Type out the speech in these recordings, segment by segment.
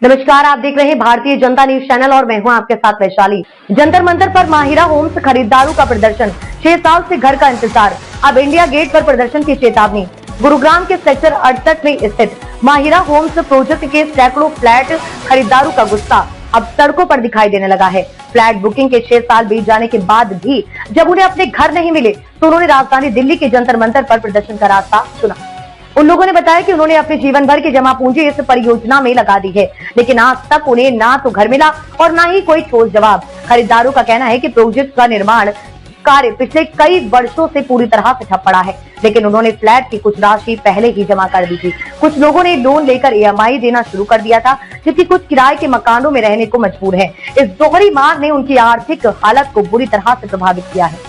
नमस्कार, आप देख रहे हैं भारतीय जनता न्यूज चैनल और मैं हूं आपके साथ वैशाली। जंतर मंतर पर माहिरा होम्स खरीदारों का प्रदर्शन, 6 साल से घर का इंतजार, अब इंडिया गेट पर प्रदर्शन की चेतावनी। गुरुग्राम के सेक्टर 68 में स्थित माहिरा होम्स प्रोजेक्ट के सैकड़ों फ्लैट खरीदारों का गुस्सा अब सड़कों पर दिखाई देने लगा है। फ्लैट बुकिंग के 6 साल बीत जाने के बाद भी जब उन्हें अपने घर नहीं मिले तो उन्होंने राजधानी दिल्ली के जंतर मंतर पर प्रदर्शन का रास्ता चुना। उन लोगों ने बताया कि उन्होंने अपने जीवन भर की जमा पूंजी इस परियोजना में लगा दी है, लेकिन आज तक उन्हें ना तो घर मिला और ना ही कोई ठोस जवाब। खरीदारों का कहना है कि प्रोजेक्ट का निर्माण कार्य पिछले कई वर्षों से पूरी तरह से ठप पड़ा है, लेकिन उन्होंने फ्लैट की कुछ राशि पहले ही जमा कर दी थी। कुछ लोगों ने लोन लेकर EMI देना शुरू कर दिया था, जबकि कुछ किराए के मकानों में रहने को मजबूर है। इस दोहरी मांग ने उनकी आर्थिक हालत को बुरी तरह से प्रभावित किया है।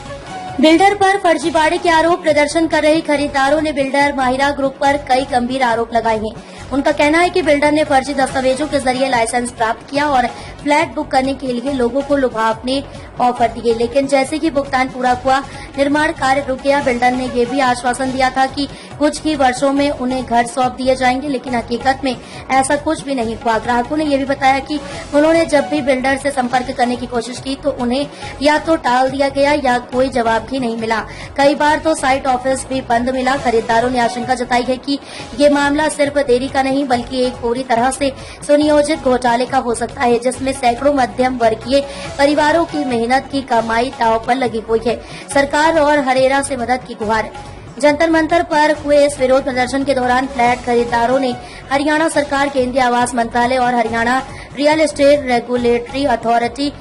बिल्डर पर फर्जीवाड़े के आरोप, प्रदर्शन कर रहे खरीदारों ने बिल्डर माहिरा ग्रुप पर कई गंभीर आरोप लगाए हैं। उनका कहना है कि बिल्डर ने फर्जी दस्तावेजों के जरिए लाइसेंस प्राप्त किया और फ्लैट बुक करने के लिए लोगों को लुभावने ऑफर दिए, लेकिन जैसे कि भुगतान पूरा हुआ, निर्माण कार्य रुक गया। बिल्डर ने ये भी आश्वासन दिया था कि कुछ ही वर्षों में उन्हें घर सौंप दिए जाएंगे, लेकिन हकीकत में ऐसा कुछ भी नहीं हुआ। ग्राहकों ने ये भी बताया कि उन्होंने जब भी बिल्डर से संपर्क करने की कोशिश की तो उन्हें या तो टाल दिया गया या कोई जवाब भी नहीं मिला। कई बार तो साइट ऑफिस भी बंद मिला। खरीदारों ने आशंका जताई है कि ये मामला सिर्फ देरी का नहीं बल्कि एक पूरी तरह से सुनियोजित घोटाले का हो सकता है, जिसमें सैकड़ों मध्यम वर्गीय परिवारों की मेहनत की कमाई दांव पर लगी हुई है। सरकार और हरेरा से मदद की गुहार। जंतर मंतर पर हुए इस विरोध प्रदर्शन के दौरान फ्लैट खरीदारों ने हरियाणा सरकार, केंद्रीय आवास मंत्रालय और Haryana real estate regulatory authority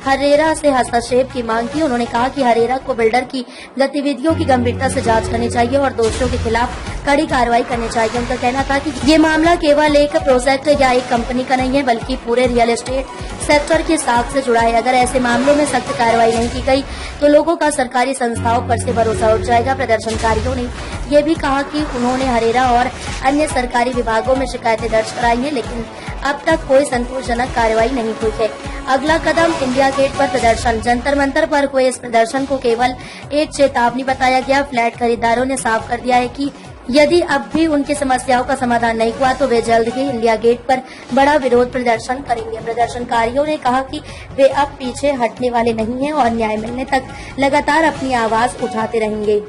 HRERA से हस्तक्षेप की मांग की। उन्होंने कहा कि हरेरा को बिल्डर की गतिविधियों की गंभीरता से जांच करनी चाहिए और दोषियों के खिलाफ कड़ी कार्रवाई करनी चाहिए। उनका कहना था कि ये मामला केवल एक प्रोजेक्ट या एक कंपनी का नहीं है बल्कि पूरे रियल एस्टेट सेक्टर के साथ से जुड़ा है। अगर ऐसे मामलों में सख्त कार्रवाई नहीं की गई तो लोगों का सरकारी संस्थाओं पर से भरोसा उठ जाएगा। प्रदर्शनकारियों ने ये भी कहा कि उन्होंने हरेरा और अन्य सरकारी विभागों में शिकायतें दर्ज कराई हैं, लेकिन अब तक कोई संतोषजनक कार्रवाई नहीं हुई है। अगला कदम इंडिया गेट पर प्रदर्शन। जंतर मंतर पर हुए इस प्रदर्शन को केवल एक चेतावनी बताया गया। फ्लैट खरीदारों ने साफ कर दिया है कि यदि अब भी उनकी समस्याओं का समाधान नहीं हुआ तो वे जल्द ही इंडिया गेट पर बड़ा विरोध प्रदर्शन करेंगे। प्रदर्शनकारियों ने कहा कि वे अब पीछे हटने वाले नहीं हैं और न्याय मिलने तक लगातार अपनी आवाज उठाते रहेंगे।